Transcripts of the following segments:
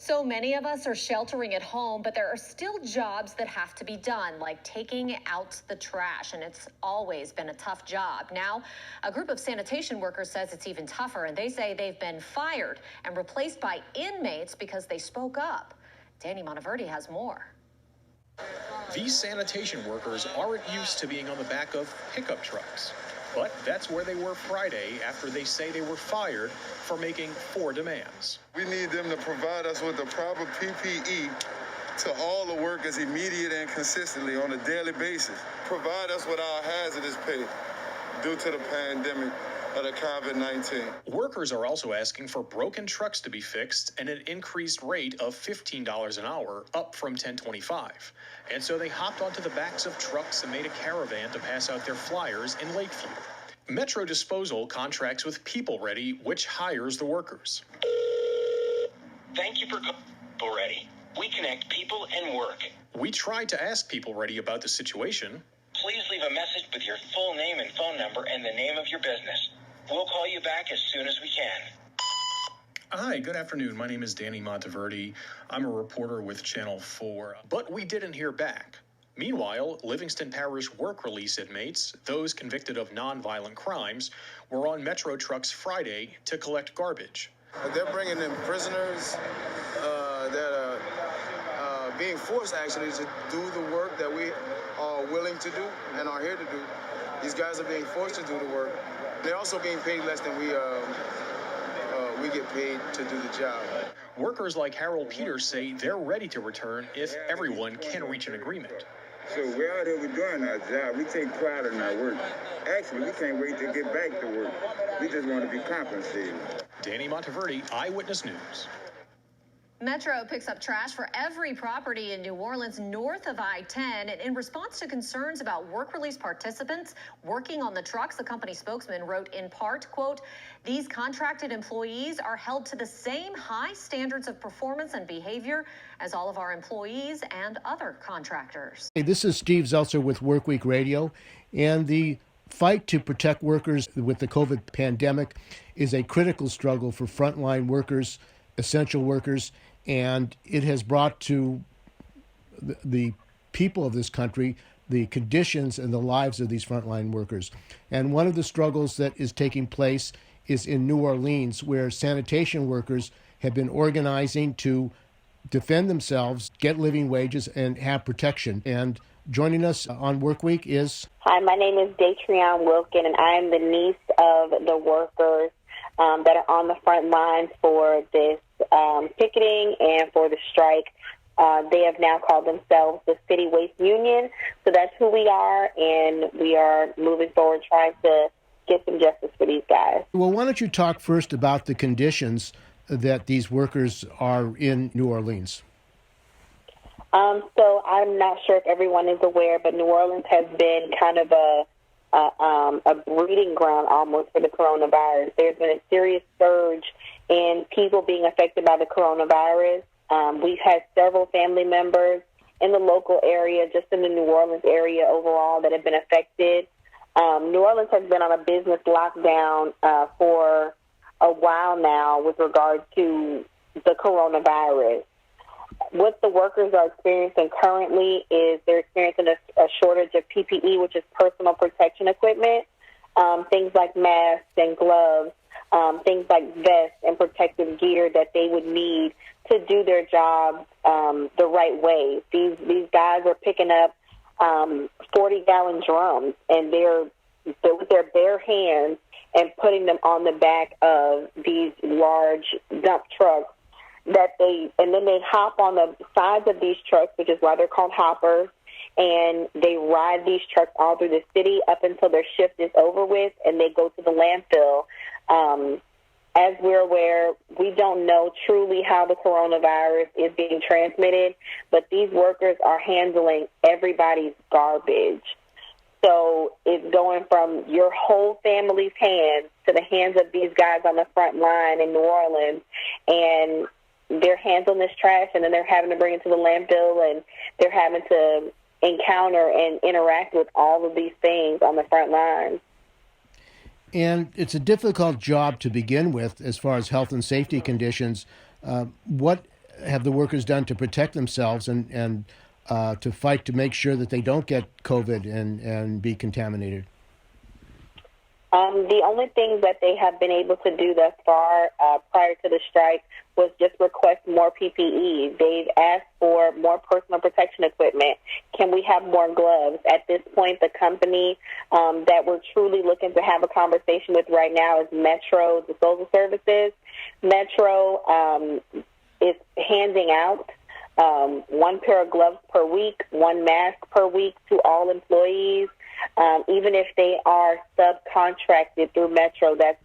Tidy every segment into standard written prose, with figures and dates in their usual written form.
So many of us are sheltering at home, but there are still jobs that have to be done, like taking out the trash, and it's always been a tough job. Now, a group of sanitation workers says it's even tougher, and they say they've been fired and replaced by inmates because they spoke up. Danny Monteverdi has more. These sanitation workers aren't used to being on the back of pickup trucks. But that's where they were Friday after they say they were fired for making 4 demands. We need them to provide us with the proper PPE to all the workers immediately and consistently on a daily basis. Provide us with our hazardous pay due to the pandemic of the COVID-19. Workers are also asking for broken trucks to be fixed and an increased rate of $15 an hour, up from $10.25. And so they hopped onto the backs of trucks and made a caravan to pass out their flyers in Lakeview. Metro Disposal contracts with People Ready, which hires the workers. Thank you for People Ready. We connect people and work. We tried to ask People Ready about the situation. Please leave a message with your full name and phone number and the name of your business. We'll call you back as soon as we can. Hi, good afternoon. My name is Danny Monteverdi. I'm a reporter with Channel 4, but we didn't hear back. Meanwhile, Livingston Parish work release inmates, those convicted of nonviolent crimes, were on Metro trucks Friday to collect garbage. They're bringing in prisoners that are being forced actually to do the work that we are willing to do and are here to do. These guys are being forced to do the work. They're also being paid less than we get paid to do the job. Workers like Harold Peters say they're ready to return if everyone can reach an agreement. So we're out here, we're doing our job. We take pride in our work. Actually, we can't wait to get back to work. We just want to be compensated. Danny Monteverdi, Eyewitness News. Metro picks up trash for every property in New Orleans north of I-10. And in response to concerns about work release participants working on the trucks, the company spokesman wrote in part, quote, "These contracted employees are held to the same high standards of performance and behavior as all of our employees and other contractors." Hey, this is Steve Zeltzer with Workweek Radio, and the fight to protect workers with the COVID pandemic is a critical struggle for frontline workers, essential workers, and it has brought to the people of this country the conditions and the lives of these frontline workers. And one of the struggles that is taking place is in New Orleans, where sanitation workers have been organizing to defend themselves, get living wages, and have protection. And joining us on Workweek is... Hi, my name is Datrian Wilkin, and I am the niece of the workers that are on the front lines for this picketing and for the strike. They have now called themselves the City Waste Union, so that's who we are, and we are moving forward trying to get some justice for these guys. Well, why don't you talk first about the conditions that these workers are in New Orleans? So I'm not sure if everyone is aware, but New Orleans has been kind of a breeding ground almost for the coronavirus. There's been a serious surge in people being affected by the coronavirus. We've had several family members in the local area, just in the New Orleans area overall, that have been affected. New Orleans has been on a business lockdown for a while now with regard to the coronavirus. What the workers are experiencing currently is they're experiencing a shortage of PPE, which is personal protection equipment, things like masks and gloves, things like vests and protective gear that they would need to do their job the right way. These guys are picking up 40-gallon drums, and they're with their bare hands and putting them on the back of these large dump trucks. And then they hop on the sides of these trucks, which is why they're called hoppers, and they ride these trucks all through the city up until their shift is over with, and they go to the landfill. As we're aware, we don't know truly how the coronavirus is being transmitted, but these workers are handling everybody's garbage. So it's going from your whole family's hands to the hands of these guys on the front line in New Orleans, and they're handling this trash, and then they're having to bring it to the landfill, and they're having to encounter and interact with all of these things on the front lines. And it's a difficult job to begin with as far as health and safety conditions. What have the workers done to protect themselves and to fight to make sure that they don't get COVID and be contaminated? The only thing that they have been able to do thus far prior to the strike was just request more PPE. They've asked for more personal protection equipment. Can we have more gloves? At this point, the company that we're truly looking to have a conversation with right now is Metro Disposal Services. Metro is handing out one pair of gloves per week, one mask per week to all employees. Even if they are subcontracted through Metro, that's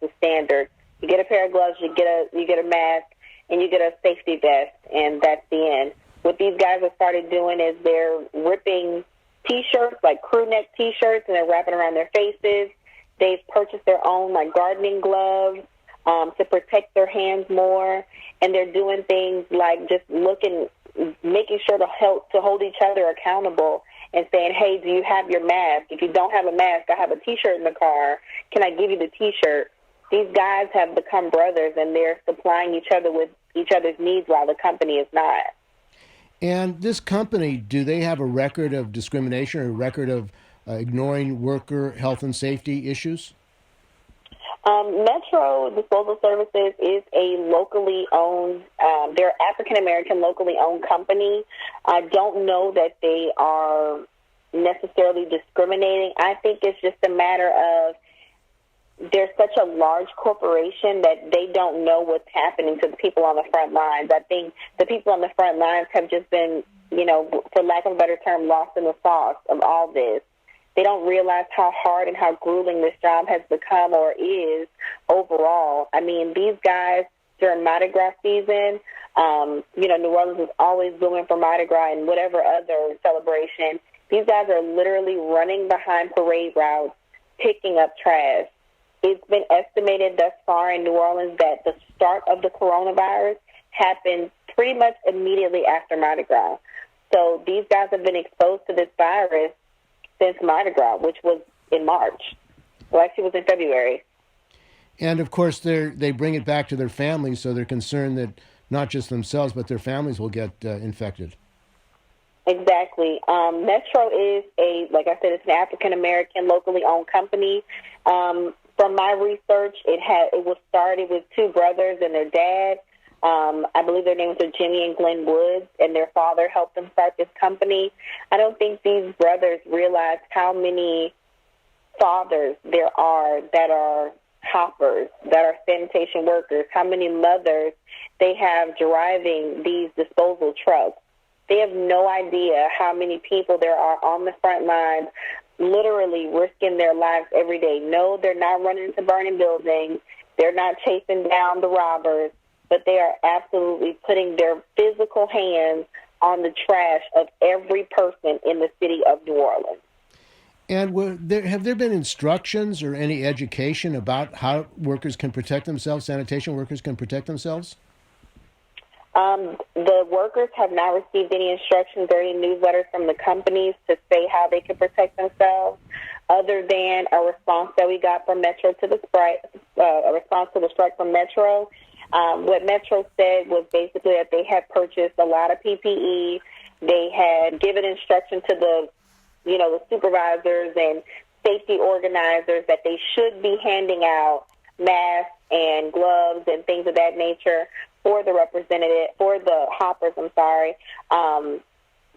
the standard. You get a pair of gloves, you get a mask, and you get a safety vest, and that's the end. What these guys have started doing is they're ripping T-shirts, like crew neck T-shirts, and they're wrapping around their faces. They've purchased their own like gardening gloves to protect their hands more, and they're doing things like just making sure to hold each other accountable and saying, hey, do you have your mask? If you don't have a mask, I have a T-shirt in the car. Can I give you the T-shirt? These guys have become brothers, and they're supplying each other with each other's needs while the company is not. And this company, do they have a record of discrimination or a record of ignoring worker health and safety issues? Metro Disposal Services is a locally owned, they're African-American locally owned company. I don't know that they are necessarily discriminating. I think it's just a matter of they're such a large corporation that they don't know what's happening to the people on the front lines. I think the people on the front lines have just been, for lack of a better term, lost in the sauce of all this. They don't realize how hard and how grueling this job has become or is overall. I mean, these guys during Mardi Gras season, New Orleans is always booming for Mardi Gras and whatever other celebration. These guys are literally running behind parade routes, picking up trash. It's been estimated thus far in New Orleans that the start of the coronavirus happened pretty much immediately after Mardi Gras. So these guys have been exposed to this virus since Mardi Gras, which was in March. Well, actually, it was in February. And, of course, they bring it back to their families, so they're concerned that not just themselves, but their families will get infected. Exactly. Metro is like I said, it's an African-American, locally owned company. From my research, it was started with two brothers and their dad. I believe their names are Jimmy and Glenn Woods, and their father helped them start this company. I don't think these brothers realize how many fathers there are that are hoppers, that are sanitation workers, how many mothers they have driving these disposal trucks. They have no idea how many people there are on the front lines literally risking their lives every day. No, they're not running into burning buildings. They're not chasing down the robbers, but they are absolutely putting their physical hands on the trash of every person in the city of New Orleans. And have there been instructions or any education about how workers can protect themselves, sanitation workers can protect themselves? The workers have not received any instructions or any newsletters from the companies to say how they can protect themselves, other than a response that we got from Metro to the strike, a response to the strike from Metro. What Metro said was basically that they had purchased a lot of PPE. They had given instruction to the supervisors and safety organizers that they should be handing out masks and gloves and things of that nature for the hoppers,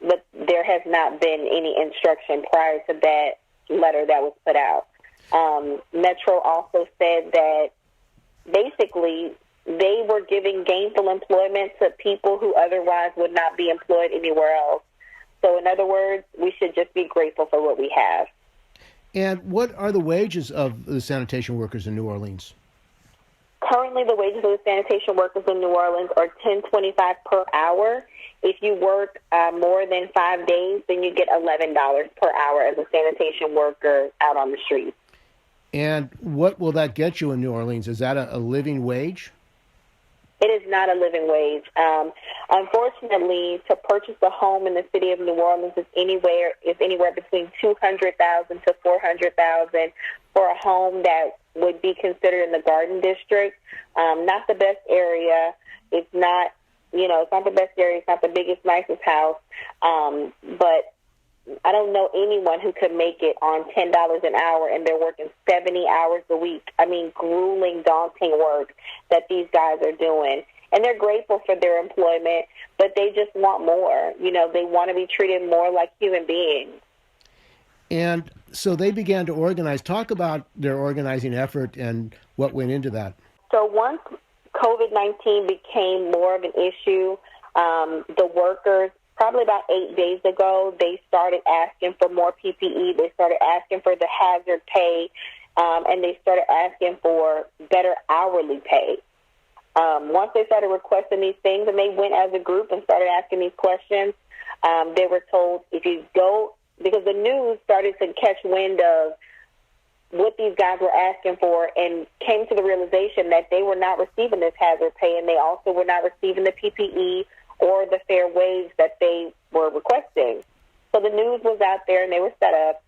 but there has not been any instruction prior to that letter that was put out. Metro also said that basically they were giving gainful employment to people who otherwise would not be employed anywhere else. So in other words, we should just be grateful for what we have. And what are the wages of the sanitation workers in New Orleans? Currently, the wages of the sanitation workers in New Orleans are $10.25 per hour. If you work more than 5 days, then you get $11 per hour as a sanitation worker out on the street. And what will that get you in New Orleans? Is that a living wage? It is not a living wage. Unfortunately, to purchase a home in the city of New Orleans is anywhere between $200,000 to $400,000 for a home that would be considered in the Garden District. Not the best area. It's not it's not the best area, it's not the biggest, nicest house, but I don't know anyone who could make it on $10 an hour, and they're working 70 hours a week. I mean, grueling, daunting work that these guys are doing. And they're grateful for their employment, but they just want more. They want to be treated more like human beings. And so they began to organize. Talk about their organizing effort and what went into that. So once COVID-19 became more of an issue, the workers, probably about 8 days ago, they started asking for more PPE. They started asking for the hazard pay, and they started asking for better hourly pay. Once they started requesting these things, and they went as a group and started asking these questions, they were told, if you go, because the news started to catch wind of what these guys were asking for and came to the realization that they were not receiving this hazard pay, and they also were not receiving the PPE or the fair wage that they were requesting. So the news was out there, and they were set up.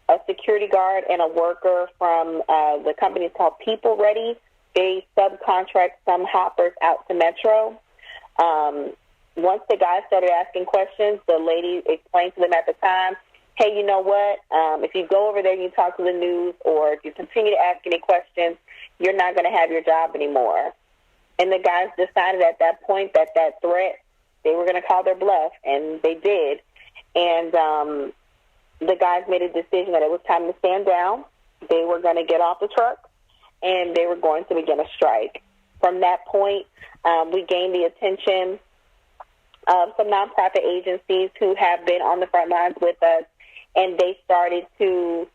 A security guard and a worker from the company is called People Ready. They subcontract some hoppers out to Metro. Once the guys started asking questions, the lady explained to them at the time, hey, you know what? If you go over there and you talk to the news, or if you continue to ask any questions, you're not going to have your job anymore. And the guys decided at that point that threat, they were going to call their bluff, and they did. And the guys made a decision that it was time to stand down. They were going to get off the truck, and they were going to begin a strike. From that point, we gained the attention of some nonprofit agencies who have been on the front lines with us, and they started to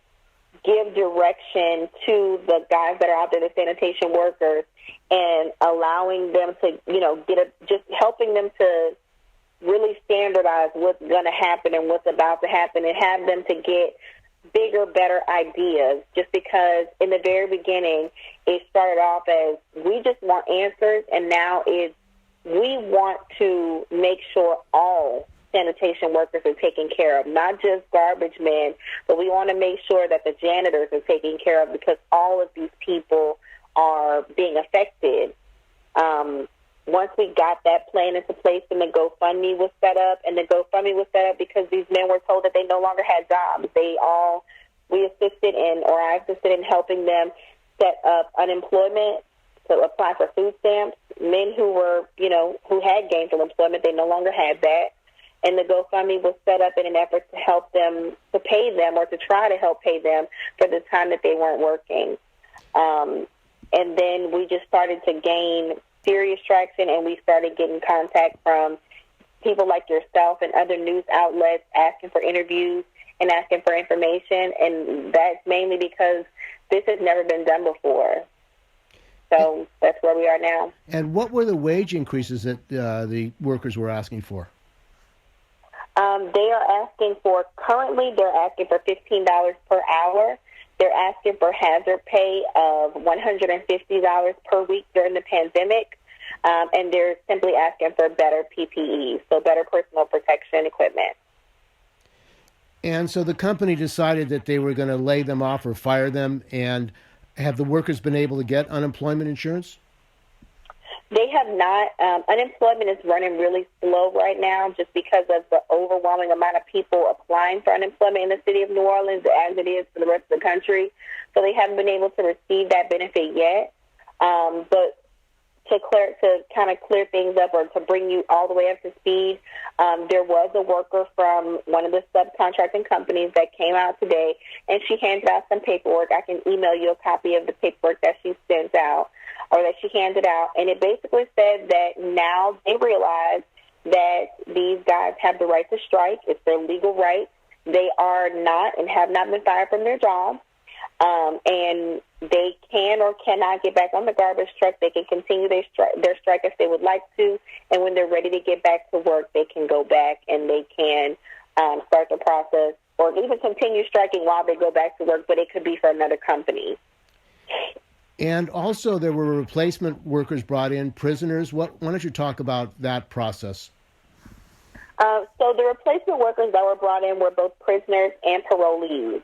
give direction to the guys that are out there, the sanitation workers, and allowing them to, just helping them to really standardize what's going to happen and what's about to happen, and have them to get bigger, better ideas. Just because in the very beginning, it started off as we just want answers, and now it's we want to make sure all sanitation workers are taken care of, not just garbage men, but we want to make sure that the janitors are taken care of, because all of these people are being affected. Once we got that plan into place, and the GoFundMe was set up, and the GoFundMe was set up because these men were told that they no longer had jobs. We assisted in, or I assisted in helping them set up unemployment to apply for food stamps. Men who were, who had gainful employment, they no longer had that. And the GoFundMe was set up in an effort to help them, to pay them, or to try to help pay them for the time that they weren't working. And then we just started to gain serious traction, and we started getting contact from people like yourself and other news outlets asking for interviews and asking for information. And that's mainly because this has never been done before. So that's where we are now. And what were the wage increases that the workers were asking for? They are asking for, currently they're asking for $15 per hour. They're asking for hazard pay of $150 per week during the pandemic. And they're simply asking for better PPE, so better personal protection equipment. And so the company decided that they were going to lay them off or fire them. And have the workers been able to get unemployment insurance? They have not. Unemployment is running really slow right now just because of the overwhelming amount of people applying for unemployment in the city of New Orleans as it is for the rest of the country. So they haven't been able to receive that benefit yet. But to kind of clear things up, or to bring you all the way up to speed, there was a worker from one of the subcontracting companies that came out today, and she handed out some paperwork. I can email you a copy of the paperwork that she sent out, or that she handed out, and it basically said that now they realize that these guys have the right to strike. It's their legal right. They are not and have not been fired from their job, and they can or cannot get back on the garbage truck. They can continue their strike if they would like to, and when they're ready to get back to work, they can go back and they can start the process, or even continue striking while they go back to work, but it could be for another company. And also there were replacement workers brought in, prisoners. Why don't you talk about that process? So the replacement workers that were brought in were both prisoners and parolees.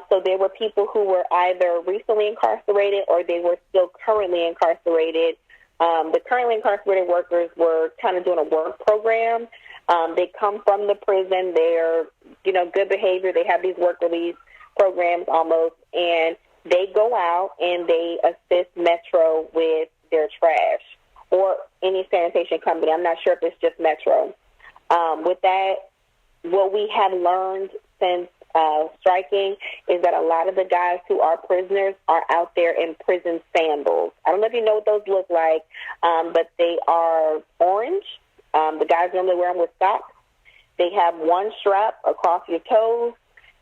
So they were people who were either recently incarcerated or they were still currently incarcerated The currently incarcerated workers were kind of doing a work program. They come from the prison. They're, good behavior. They have these work release programs almost, and they go out and they assist Metro with their trash or any sanitation company. I'm not sure if it's just Metro. With that, what we have learned since striking is that a lot of the guys who are prisoners are out there in prison sandals. I don't know if you know what those look like, but they are orange. The guys normally wear them with socks. They have one strap across your toes,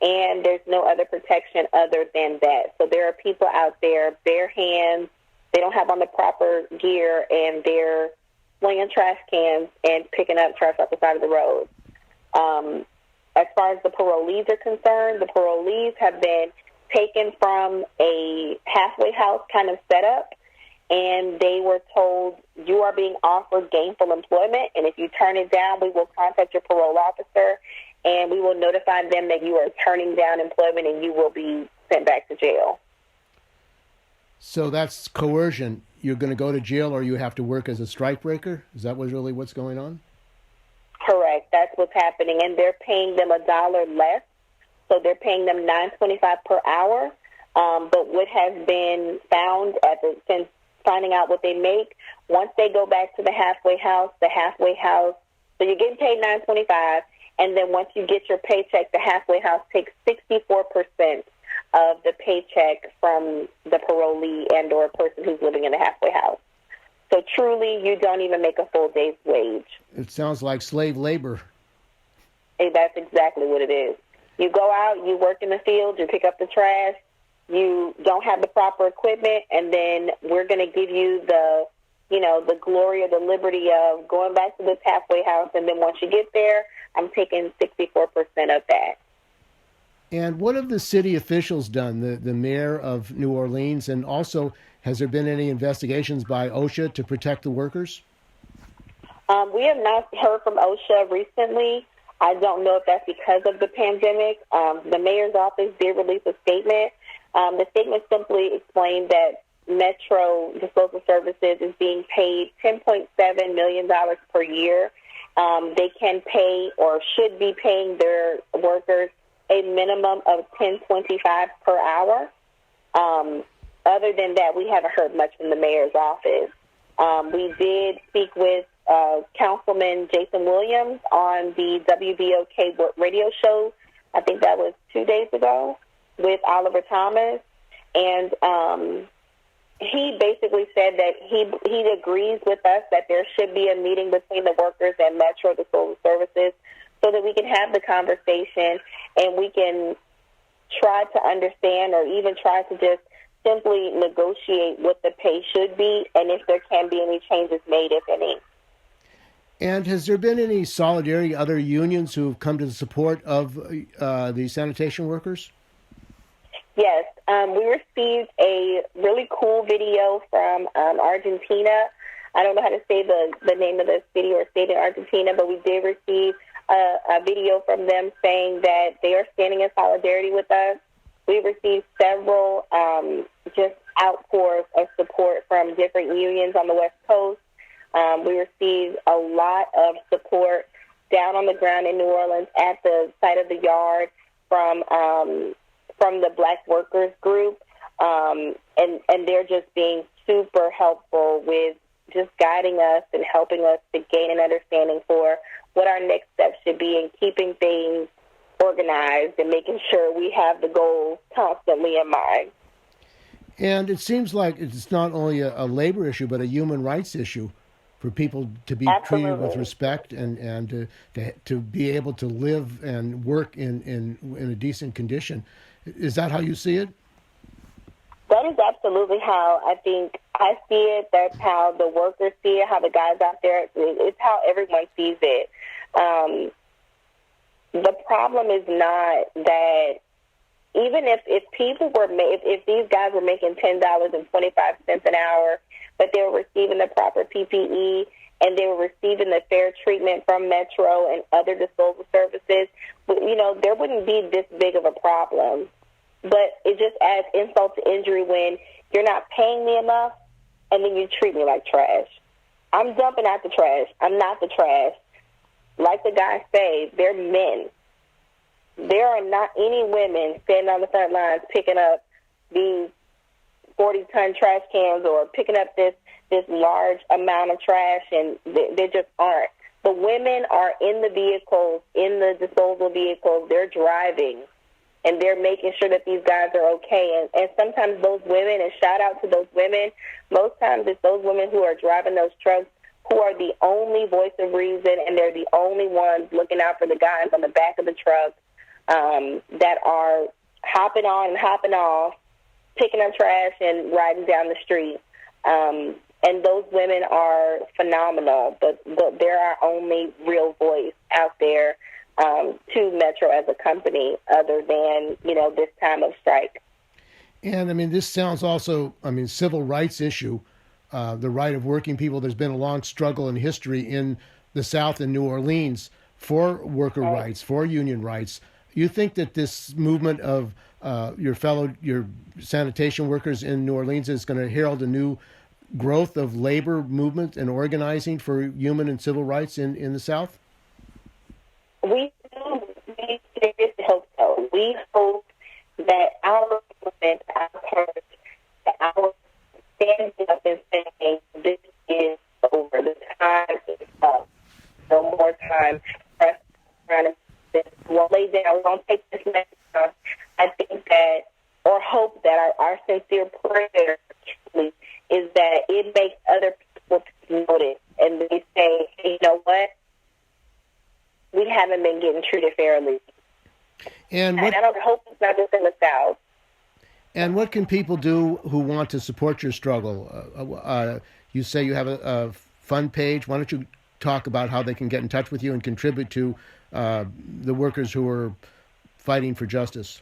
and there's no other protection other than that. So there are people out there, bare hands, they don't have on the proper gear, and they're slinging trash cans and picking up trash off the side of the road. As far as the parolees are concerned, the parolees have been taken from a halfway house kind of setup, and they were told, you are being offered gainful employment, and if you turn it down, we will contact your parole officer, and we will notify them that you are turning down employment and you will be sent back to jail. So that's coercion. You're going to go to jail or you have to work as a strikebreaker? Is that really what's going on? Correct. That's what's happening. And they're paying them $1 less. So they're paying them $9.25 per hour. But what has been found since finding out what they make, once they go back to the halfway house, so you're getting paid $9.25, and then once you get your paycheck, the halfway house takes 64% of the paycheck from the parolee and or person who's living in the halfway house. So truly, you don't even make a full day's wage. It sounds like slave labor. Hey, that's exactly what it is. You go out, you work in the field, you pick up the trash, you don't have the proper equipment, and then we're going to give you the glory or the liberty of going back to this halfway house, and then once you get there, I'm taking 64% of that. And what have the city officials done, the mayor of New Orleans, and also has there been any investigations by OSHA to protect the workers? We have not heard from OSHA recently. I don't know if that's because of the pandemic. The mayor's office did release a statement. The statement simply explained that Metro Disposal Services is being paid $10.7 million per year. They can pay or should be paying their workers a minimum of $10.25 per hour. Other than that, we haven't heard much from the mayor's office. We did speak with Councilman Jason Williams on the WBOK radio show. I think that was 2 days ago with Oliver Thomas. And he basically said that he agrees with us that there should be a meeting between the workers and Metro Disposal Services so that we can have the conversation and we can try to understand or even try to just simply negotiate what the pay should be and if there can be any changes made, if any. And has there been any solidarity, other unions who have come to the support of the sanitation workers? Yes. We received a really cool video from Argentina. I don't know how to say the name of the city or state in Argentina, but we did receive a video from them saying that they are standing in solidarity with us. We received several just outpours of support from different unions on the West Coast. We received a lot of support down on the ground in New Orleans at the site of the yard from the Black Workers Group, and they're just being super helpful with just guiding us and helping us to gain an understanding for what our next steps should be in keeping things organized and making sure we have the goals constantly in mind. And it seems like it's not only a labor issue, but a human rights issue for people to be Absolutely. treated with respect and to be able to live and work in a decent condition. Is that how you see it? That is absolutely how I think I see it. That's how the workers see it, how the guys out there, it's how everyone sees it. The problem is not that even if people were if these guys were making $10.25 an hour, but they were receiving the proper PPE and they were receiving the fair treatment from Metro and other disposal services, there wouldn't be this big of a problem. But it just adds insult to injury when you're not paying me enough and then you treat me like trash. I'm dumping out the trash. I'm not the trash. Like the guys say, they're men. There are not any women standing on the front lines picking up these 40-ton trash cans or picking up this large amount of trash, and they just aren't. The women are in the vehicles, in the disposal vehicles. They're driving, and they're making sure that these guys are okay. And sometimes those women, and shout out to those women, most times it's those women who are driving those trucks who are the only voice of reason, and they're the only ones looking out for the guys on the back of the truck that are hopping on and hopping off, picking up trash and riding down the street. And those women are phenomenal, but they're our only real voice out there to Metro as a company other than, this time of strike. And, this sounds also, civil rights issue, the right of working people. There's been a long struggle in history in the South and New Orleans for worker rights, for union rights. You think that this movement of your sanitation workers in New Orleans is going to herald a new growth of labor movement and organizing for human and civil rights in the South? We seriously hope so. We hope that our movement, our part, our standing up and saying this is over. The time is up. No more time. Press around and we'll lay down. We won't take this next time. I think that, or hope that our sincere prayer is that it makes other people notice, and they say, hey, you know what? We haven't been getting treated fairly. And I don't hope it's not just in the South. And what can people do who want to support your struggle? You say you have a fund page. Why don't you talk about how they can get in touch with you and contribute to the workers who are fighting for justice?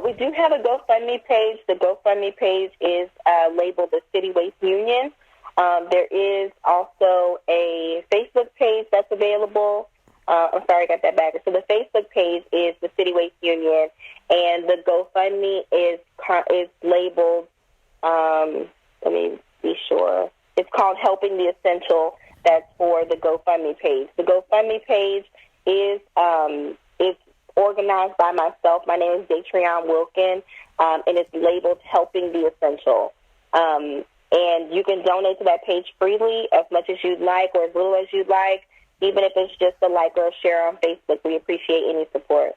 We do have a GoFundMe page. The GoFundMe page is labeled the City Waste Union. There is also a Facebook page that's available. I'm sorry, I got that back. So the Facebook page is the City Waste Union, and the GoFundMe is labeled, let me be sure, it's called Helping the Essential. That's for the GoFundMe page. The GoFundMe page is organized by myself. My name is Datrian Wilkin, and it's labeled Helping the Essential. And you can donate to that page freely, as much as you'd like or as little as you'd like, even if it's just a like or a share on Facebook. We appreciate any support.